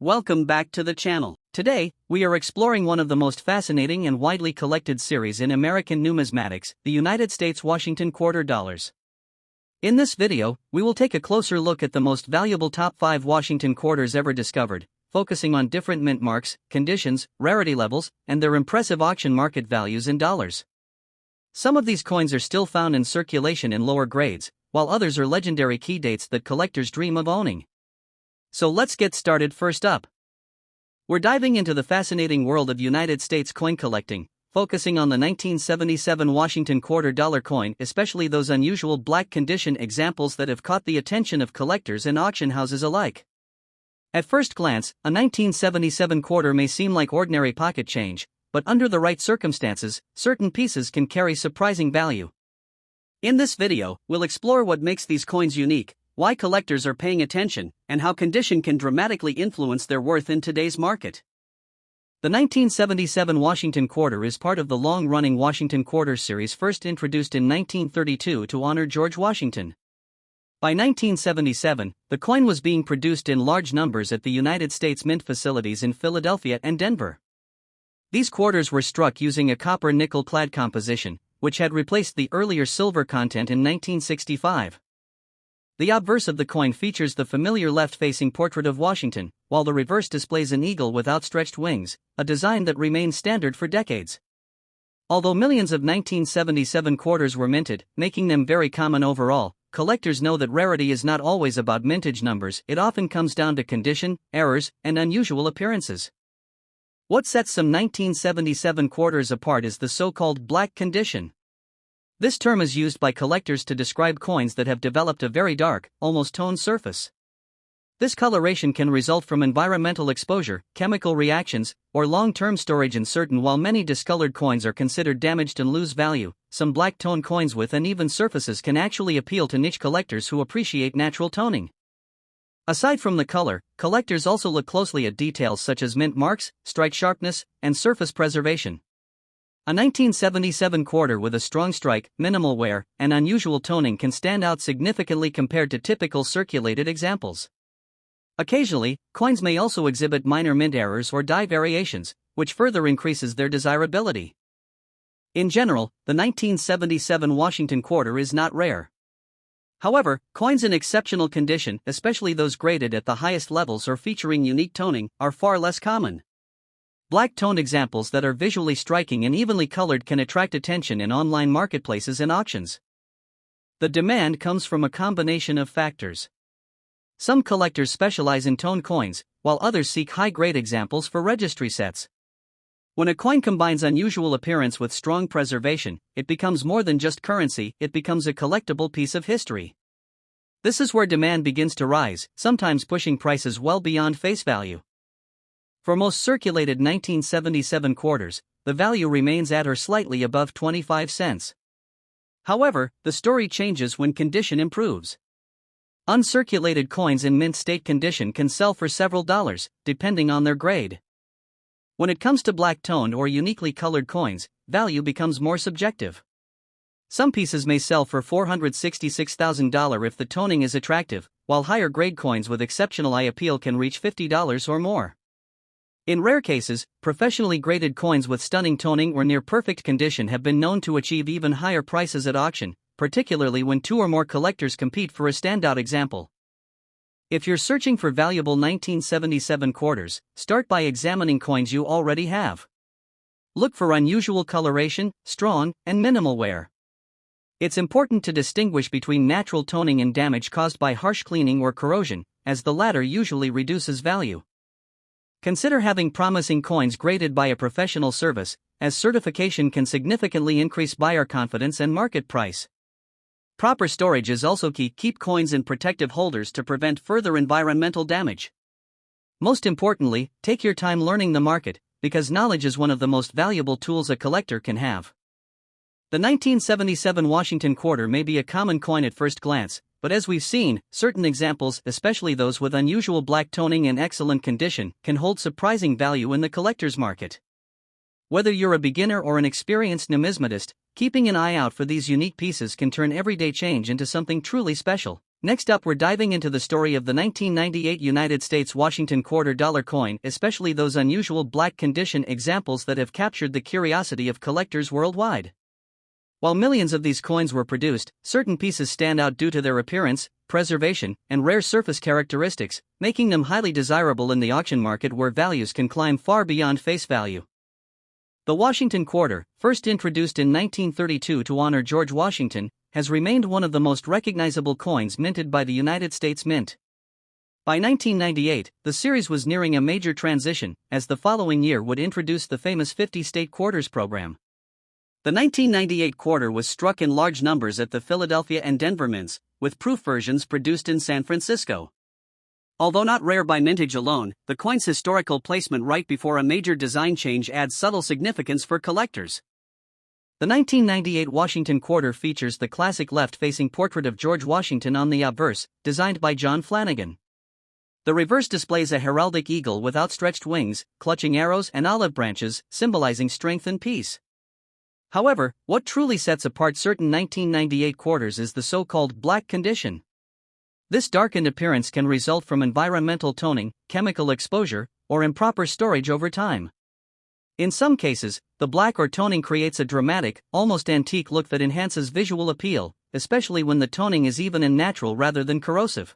Welcome back to the channel. Today, we are exploring one of the most fascinating and widely collected series in American numismatics, the United States Washington Quarter Dollars. In this video, we will take a closer look at the most valuable top 5 Washington quarters ever discovered, focusing on different mint marks, conditions, rarity levels, and their impressive auction market values in dollars. Some of these coins are still found in circulation in lower grades, while others are legendary key dates that collectors dream of owning. So let's get started. First up, we're diving into the fascinating world of United States coin collecting, focusing on the 1977 Washington quarter dollar coin, especially those unusual black condition examples that have caught the attention of collectors and auction houses alike. At first glance, a 1977 quarter may seem like ordinary pocket change, but under the right circumstances, certain pieces can carry surprising value. In this video, we'll explore what makes these coins unique, why collectors are paying attention, and how condition can dramatically influence their worth in today's market. The 1977 Washington quarter is part of the long-running Washington Quarter series, first introduced in 1932 to honor George Washington. By 1977, the coin was being produced in large numbers at the United States Mint facilities in Philadelphia and Denver. These quarters were struck using a copper-nickel clad composition, which had replaced the earlier silver content in 1965. The obverse of the coin features the familiar left-facing portrait of Washington, while the reverse displays an eagle with outstretched wings, a design that remained standard for decades. Although millions of 1977 quarters were minted, making them very common overall, collectors know that rarity is not always about mintage numbers. It often comes down to condition, errors, and unusual appearances. What sets some 1977 quarters apart is the so-called black condition. This term is used by collectors to describe coins that have developed a very dark, almost toned surface. This coloration can result from environmental exposure, chemical reactions, or long-term storage in certain. While many discolored coins are considered damaged and lose value, some black-tone coins with uneven surfaces can actually appeal to niche collectors who appreciate natural toning. Aside from the color, collectors also look closely at details such as mint marks, strike sharpness, and surface preservation. A 1977 quarter with a strong strike, minimal wear, and unusual toning can stand out significantly compared to typical circulated examples. Occasionally, coins may also exhibit minor mint errors or die variations, which further increases their desirability. In general, the 1977 Washington quarter is not rare. However, coins in exceptional condition, especially those graded at the highest levels or featuring unique toning, are far less common. Black-toned examples that are visually striking and evenly colored can attract attention in online marketplaces and auctions. The demand comes from a combination of factors. Some collectors specialize in toned coins, while others seek high-grade examples for registry sets. When a coin combines unusual appearance with strong preservation, it becomes more than just currency, it becomes a collectible piece of history. This is where demand begins to rise, sometimes pushing prices well beyond face value. For most circulated 1977 quarters, the value remains at or slightly above 25 cents. However, the story changes when condition improves. Uncirculated coins in mint state condition can sell for several dollars, depending on their grade. When it comes to black-toned or uniquely colored coins, value becomes more subjective. Some pieces may sell for $466,000 if the toning is attractive, while higher-grade coins with exceptional eye appeal can reach $50 or more. In rare cases, professionally graded coins with stunning toning or near-perfect condition have been known to achieve even higher prices at auction, particularly when 2 or more collectors compete for a standout example. If you're searching for valuable 1977 quarters, start by examining coins you already have. Look for unusual coloration, strong, and minimal wear. It's important to distinguish between natural toning and damage caused by harsh cleaning or corrosion, as the latter usually reduces value. Consider having promising coins graded by a professional service, as certification can significantly increase buyer confidence and market price. Proper storage is also key. Keep coins in protective holders to prevent further environmental damage. Most importantly, take your time learning the market, because knowledge is one of the most valuable tools a collector can have. The 1977 Washington quarter may be a common coin at first glance, but as we've seen, certain examples, especially those with unusual black toning and excellent condition, can hold surprising value in the collector's market. Whether you're a beginner or an experienced numismatist, keeping an eye out for these unique pieces can turn everyday change into something truly special. Next up, we're diving into the story of the 1998 United States Washington quarter dollar coin, especially those unusual black condition examples that have captured the curiosity of collectors worldwide. While millions of these coins were produced, certain pieces stand out due to their appearance, preservation, and rare surface characteristics, making them highly desirable in the auction market where values can climb far beyond face value. The Washington quarter, first introduced in 1932 to honor George Washington, has remained one of the most recognizable coins minted by the United States Mint. By 1998, the series was nearing a major transition, as the following year would introduce the famous 50-state quarters program. The 1998 quarter was struck in large numbers at the Philadelphia and Denver mints, with proof versions produced in San Francisco. Although not rare by mintage alone, the coin's historical placement right before a major design change adds subtle significance for collectors. The 1998 Washington quarter features the classic left-facing portrait of George Washington on the obverse, designed by John Flanagan. The reverse displays a heraldic eagle with outstretched wings, clutching arrows and olive branches, symbolizing strength and peace. However, what truly sets apart certain 1998 quarters is the so-called black condition. This darkened appearance can result from environmental toning, chemical exposure, or improper storage over time. In some cases, the black or toning creates a dramatic, almost antique look that enhances visual appeal, especially when the toning is even and natural rather than corrosive.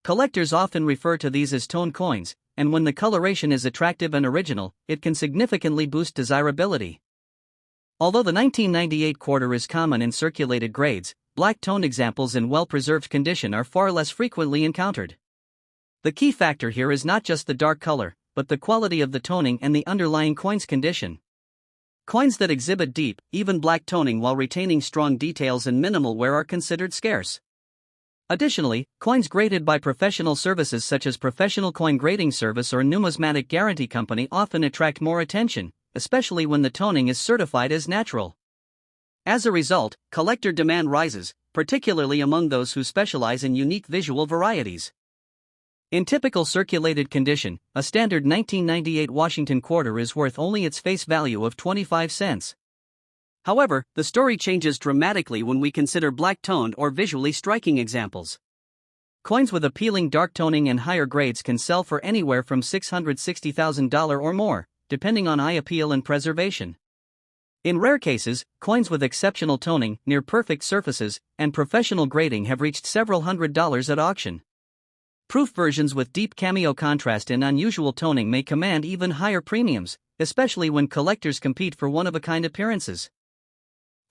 Collectors often refer to these as tone coins, and when the coloration is attractive and original, it can significantly boost desirability. Although the 1998 quarter is common in circulated grades, black toned examples in well-preserved condition are far less frequently encountered. The key factor here is not just the dark color, but the quality of the toning and the underlying coin's condition. Coins that exhibit deep, even black toning while retaining strong details and minimal wear are considered scarce. Additionally, coins graded by professional services such as Professional Coin Grading Service or Numismatic Guarantee Company often attract more attention, especially when the toning is certified as natural. As a result, collector demand rises, particularly among those who specialize in unique visual varieties. In typical circulated condition, a standard 1998 Washington quarter is worth only its face value of 25 cents. However, the story changes dramatically when we consider black-toned or visually striking examples. Coins with appealing dark toning and higher grades can sell for anywhere from $660,000 or more, depending on eye appeal and preservation. In rare cases, coins with exceptional toning, near-perfect surfaces, and professional grading have reached several $100s at auction. Proof versions with deep cameo contrast and unusual toning may command even higher premiums, especially when collectors compete for one-of-a-kind appearances.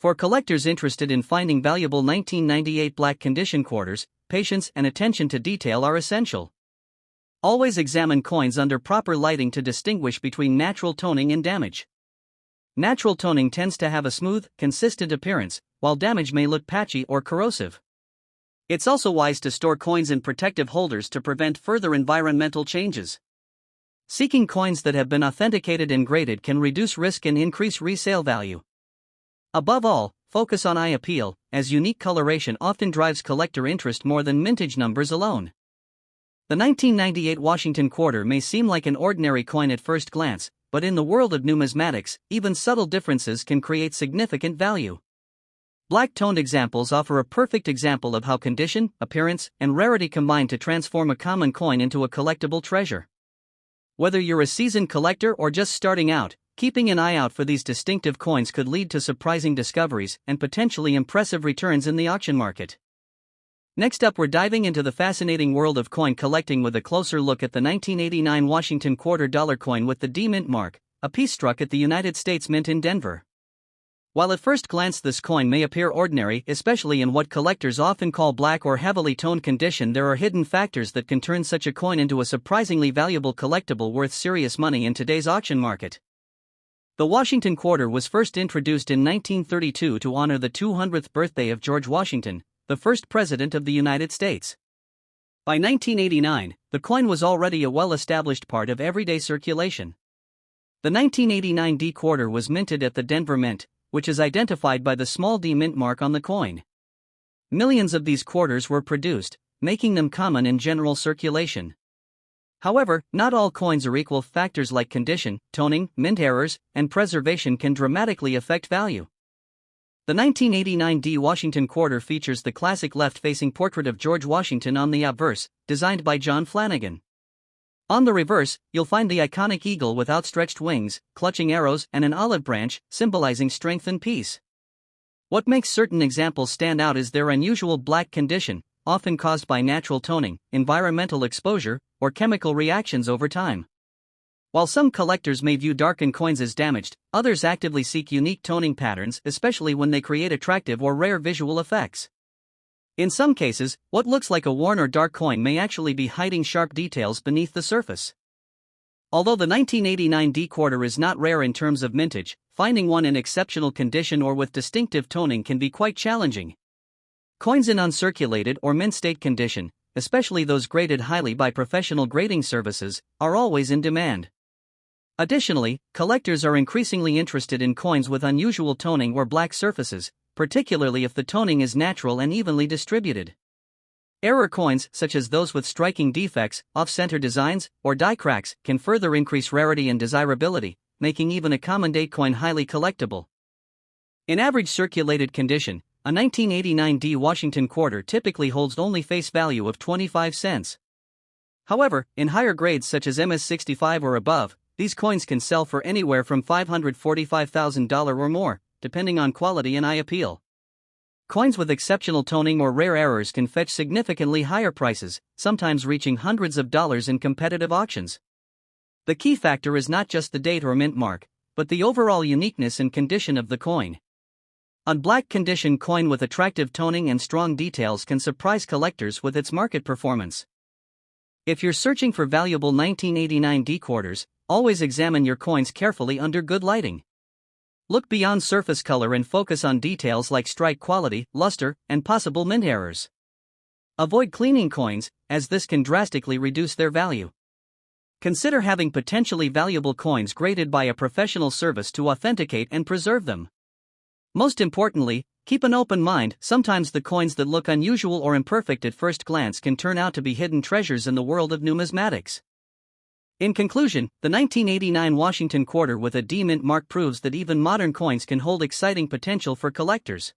For collectors interested in finding valuable 1998 black condition quarters, patience and attention to detail are essential. Always examine coins under proper lighting to distinguish between natural toning and damage. Natural toning tends to have a smooth, consistent appearance, while damage may look patchy or corrosive. It's also wise to store coins in protective holders to prevent further environmental changes. Seeking coins that have been authenticated and graded can reduce risk and increase resale value. Above all, focus on eye appeal, as unique coloration often drives collector interest more than mintage numbers alone. The 1998 Washington quarter may seem like an ordinary coin at first glance, but in the world of numismatics, even subtle differences can create significant value. Black-toned examples offer a perfect example of how condition, appearance, and rarity combine to transform a common coin into a collectible treasure. Whether you're a seasoned collector or just starting out, keeping an eye out for these distinctive coins could lead to surprising discoveries and potentially impressive returns in the auction market. Next up, we're diving into the fascinating world of coin collecting with a closer look at the 1989 Washington quarter dollar coin with the D Mint mark, a piece struck at the United States Mint in Denver. While at first glance this coin may appear ordinary, especially in what collectors often call black or heavily toned condition, there are hidden factors that can turn such a coin into a surprisingly valuable collectible worth serious money in today's auction market. The Washington quarter was first introduced in 1932 to honor the 200th birthday of George Washington, the first president of the United States. By 1989, the coin was already a well-established part of everyday circulation. The 1989 D quarter was minted at the Denver Mint, which is identified by the small D Mint mark on the coin. Millions of these quarters were produced, making them common in general circulation. However, not all coins are equal. Factors like condition, toning, mint errors, and preservation can dramatically affect value. The 1989 D. Washington Quarter features the classic left-facing portrait of George Washington on the obverse, designed by John Flanagan. On the reverse, you'll find the iconic eagle with outstretched wings, clutching arrows, and an olive branch, symbolizing strength and peace. What makes certain examples stand out is their unusual black condition, often caused by natural toning, environmental exposure, or chemical reactions over time. While some collectors may view darkened coins as damaged, others actively seek unique toning patterns, especially when they create attractive or rare visual effects. In some cases, what looks like a worn or dark coin may actually be hiding sharp details beneath the surface. Although the 1989 D quarter is not rare in terms of mintage, finding one in exceptional condition or with distinctive toning can be quite challenging. Coins in uncirculated or mint state condition, especially those graded highly by professional grading services, are always in demand. Additionally, collectors are increasingly interested in coins with unusual toning or black surfaces, particularly if the toning is natural and evenly distributed. Error coins, such as those with striking defects, off-center designs, or die cracks, can further increase rarity and desirability, making even a common-day coin highly collectible. In average circulated condition, a 1989 D. Washington Quarter typically holds only face value of 25 cents. However, in higher grades such as MS-65 or above, these coins can sell for anywhere from $545,000 or more, depending on quality and eye appeal. Coins with exceptional toning or rare errors can fetch significantly higher prices, sometimes reaching hundreds of dollars in competitive auctions. The key factor is not just the date or mint mark, but the overall uniqueness and condition of the coin. A black condition coin with attractive toning and strong details can surprise collectors with its market performance. If you're searching for valuable 1989 D quarters, always examine your coins carefully under good lighting. Look beyond surface color and focus on details like strike quality, luster, and possible mint errors. Avoid cleaning coins, as this can drastically reduce their value. Consider having potentially valuable coins graded by a professional service to authenticate and preserve them. Most importantly, keep an open mind. Sometimes the coins that look unusual or imperfect at first glance can turn out to be hidden treasures in the world of numismatics. In conclusion, the 1989 Washington Quarter with a D mint mark proves that even modern coins can hold exciting potential for collectors.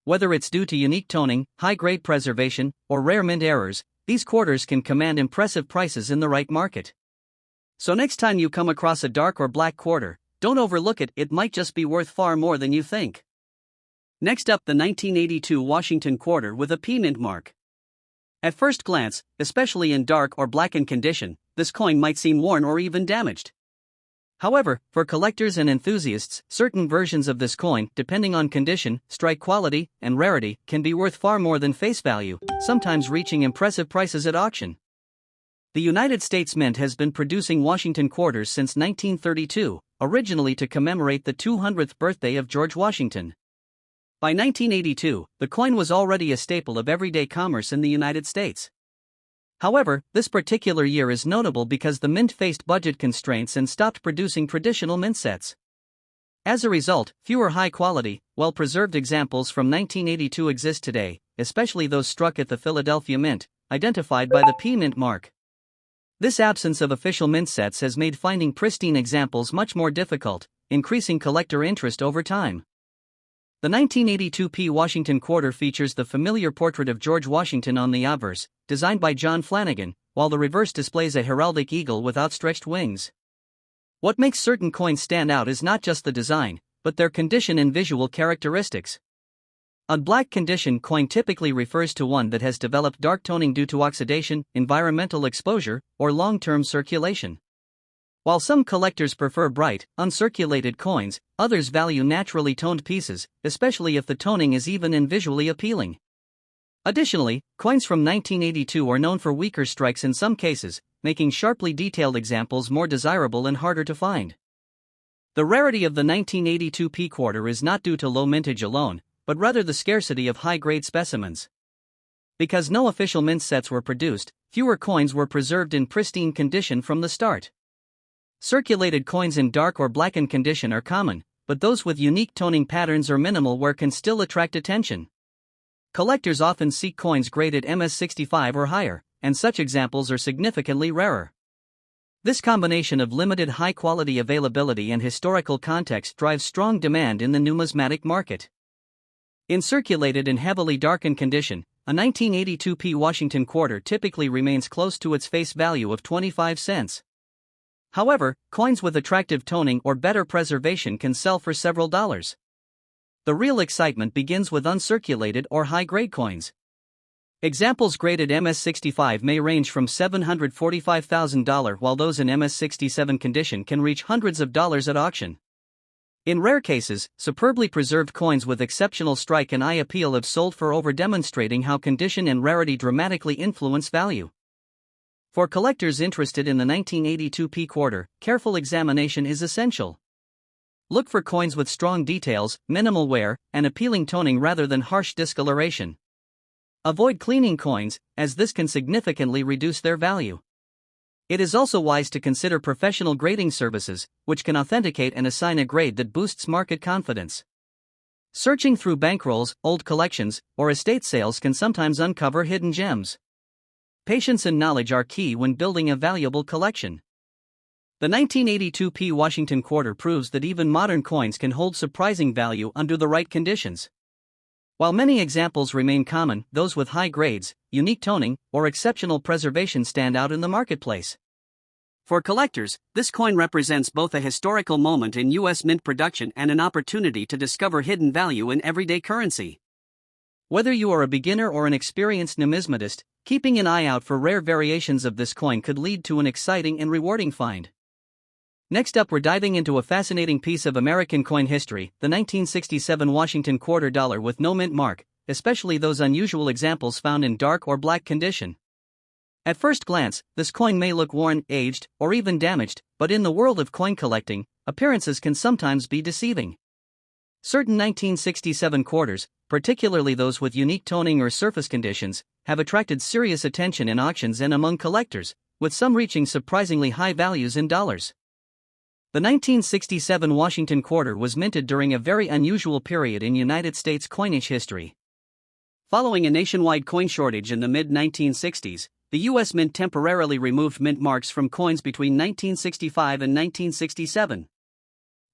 Whether it's due to unique toning, high-grade preservation, or rare mint errors, these quarters can command impressive prices in the right market. So next time you come across a dark or black quarter, don't overlook it, it might just be worth far more than you think. Next up, the 1982 Washington Quarter with a P mint mark. At first glance, especially in dark or blackened condition, this coin might seem worn or even damaged. However, for collectors and enthusiasts, certain versions of this coin, depending on condition, strike quality, and rarity, can be worth far more than face value, sometimes reaching impressive prices at auction. The United States Mint has been producing Washington Quarters since 1932, originally to commemorate the 200th birthday of George Washington. By 1982, the coin was already a staple of everyday commerce in the United States. However, this particular year is notable because the mint faced budget constraints and stopped producing traditional mint sets. As a result, fewer high-quality, well-preserved examples from 1982 exist today, especially those struck at the Philadelphia Mint, identified by the P mint mark. This absence of official mint sets has made finding pristine examples much more difficult, increasing collector interest over time. The 1982 P Washington Quarter features the familiar portrait of George Washington on the obverse, designed by John Flanagan, while the reverse displays a heraldic eagle with outstretched wings. What makes certain coins stand out is not just the design, but their condition and visual characteristics. A black condition coin typically refers to one that has developed dark toning due to oxidation, environmental exposure, or long-term circulation. While some collectors prefer bright, uncirculated coins, others value naturally toned pieces, especially if the toning is even and visually appealing. Additionally, coins from 1982 are known for weaker strikes in some cases, making sharply detailed examples more desirable and harder to find. The rarity of the 1982 P quarter is not due to low mintage alone, but rather the scarcity of high-grade specimens. Because no official mint sets were produced, fewer coins were preserved in pristine condition from the start. Circulated coins in dark or blackened condition are common, but those with unique toning patterns or minimal wear can still attract attention. Collectors often seek coins graded MS-65 or higher, and such examples are significantly rarer. This combination of limited high-quality availability and historical context drives strong demand in the numismatic market. In circulated and heavily darkened condition, a 1982p Washington quarter typically remains close to its face value of 25 cents. However, coins with attractive toning or better preservation can sell for several dollars. The real excitement begins with uncirculated or high-grade coins. Examples graded MS-65 may range from $745,000, while those in MS-67 condition can reach hundreds of dollars at auction. In rare cases, superbly preserved coins with exceptional strike and eye appeal have sold for over, demonstrating how condition and rarity dramatically influence value. For collectors interested in the 1982p quarter, careful examination is essential. Look for coins with strong details, minimal wear, and appealing toning rather than harsh discoloration. Avoid cleaning coins, as this can significantly reduce their value. It is also wise to consider professional grading services, which can authenticate and assign a grade that boosts market confidence. Searching through bankrolls, old collections, or estate sales can sometimes uncover hidden gems. Patience and knowledge are key when building a valuable collection. The 1982p Washington quarter proves that even modern coins can hold surprising value under the right conditions. While many examples remain common, those with high grades, unique toning, or exceptional preservation stand out in the marketplace. For collectors, this coin represents both a historical moment in U.S. mint production and an opportunity to discover hidden value in everyday currency. Whether you are a beginner or an experienced numismatist, keeping an eye out for rare variations of this coin could lead to an exciting and rewarding find. Next up, we're diving into a fascinating piece of American coin history, the 1967 Washington quarter dollar with no mint mark, especially those unusual examples found in dark or black condition. At first glance, this coin may look worn, aged, or even damaged, but in the world of coin collecting, appearances can sometimes be deceiving. Certain 1967 quarters, particularly those with unique toning or surface conditions, have attracted serious attention in auctions and among collectors, with some reaching surprisingly high values in dollars. The 1967 Washington quarter was minted during a very unusual period in United States coinage history. Following a nationwide coin shortage in the mid-1960s, the U.S. Mint temporarily removed mint marks from coins between 1965 and 1967.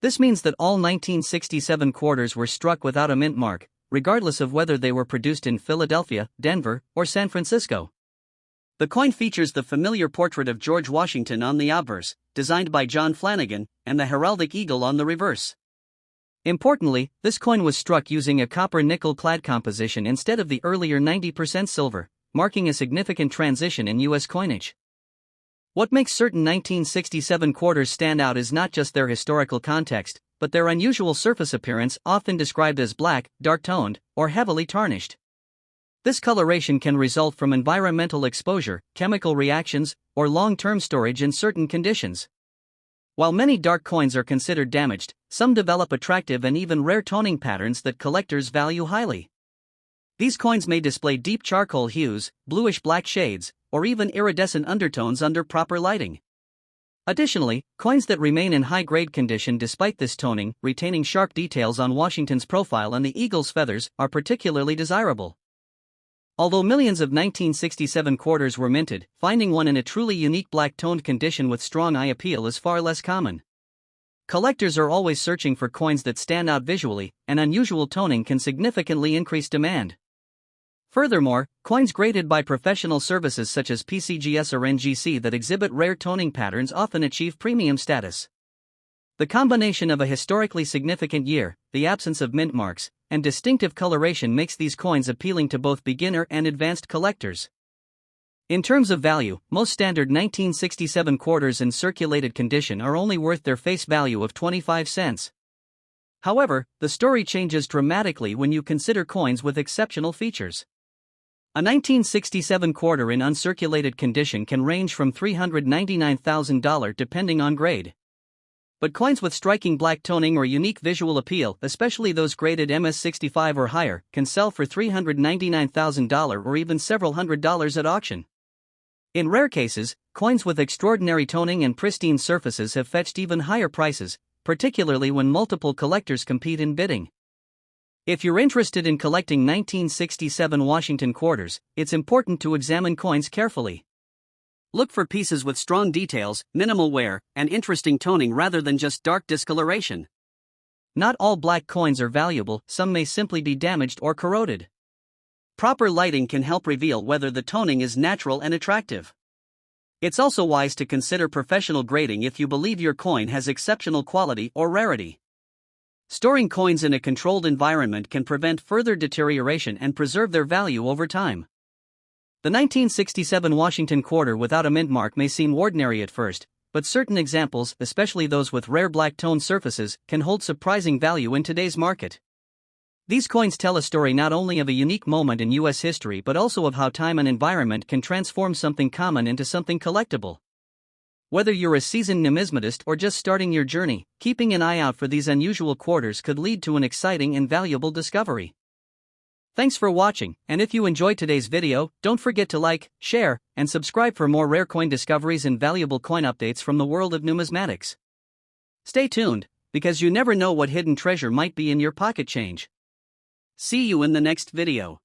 This means that all 1967 quarters were struck without a mint mark, regardless of whether they were produced in Philadelphia, Denver, or San Francisco. The coin features the familiar portrait of George Washington on the obverse, designed by John Flanagan, and the heraldic eagle on the reverse. Importantly, this coin was struck using a copper-nickel clad composition instead of the earlier 90% silver, marking a significant transition in U.S. coinage. What makes certain 1967 quarters stand out is not just their historical context, but their unusual surface appearance, often described as black, dark-toned, or heavily tarnished. This coloration can result from environmental exposure, chemical reactions, or long-term storage in certain conditions. While many dark coins are considered damaged, some develop attractive and even rare toning patterns that collectors value highly. These coins may display deep charcoal hues, bluish-black shades, or even iridescent undertones under proper lighting. Additionally, coins that remain in high-grade condition despite this toning, retaining sharp details on Washington's profile and the eagle's feathers, are particularly desirable. Although millions of 1967 quarters were minted, finding one in a truly unique black-toned condition with strong eye appeal is far less common. Collectors are always searching for coins that stand out visually, and unusual toning can significantly increase demand. Furthermore, coins graded by professional services such as PCGS or NGC that exhibit rare toning patterns often achieve premium status. The combination of a historically significant year, the absence of mint marks, and distinctive coloration makes these coins appealing to both beginner and advanced collectors. In terms of value, most standard 1967 quarters in circulated condition are only worth their face value of 25 cents. However, the story changes dramatically when you consider coins with exceptional features. A 1967 quarter in uncirculated condition can range from $399,000 depending on grade. But coins with striking black toning or unique visual appeal, especially those graded MS-65 or higher, can sell for $399,000 or even several $100s at auction. In rare cases, coins with extraordinary toning and pristine surfaces have fetched even higher prices, particularly when multiple collectors compete in bidding. If you're interested in collecting 1967 Washington quarters, it's important to examine coins carefully. Look for pieces with strong details, minimal wear, and interesting toning rather than just dark discoloration. Not all black coins are valuable, some may simply be damaged or corroded. Proper lighting can help reveal whether the toning is natural and attractive. It's also wise to consider professional grading if you believe your coin has exceptional quality or rarity. Storing coins in a controlled environment can prevent further deterioration and preserve their value over time. The 1967 Washington quarter without a mint mark may seem ordinary at first, but certain examples, especially those with rare black tone surfaces, can hold surprising value in today's market. These coins tell a story not only of a unique moment in U.S. history but also of how time and environment can transform something common into something collectible. Whether you're a seasoned numismatist or just starting your journey, keeping an eye out for these unusual quarters could lead to an exciting and valuable discovery. Thanks for watching, and if you enjoyed today's video, don't forget to like, share, and subscribe for more rare coin discoveries and valuable coin updates from the world of numismatics. Stay tuned, because you never know what hidden treasure might be in your pocket change. See you in the next video.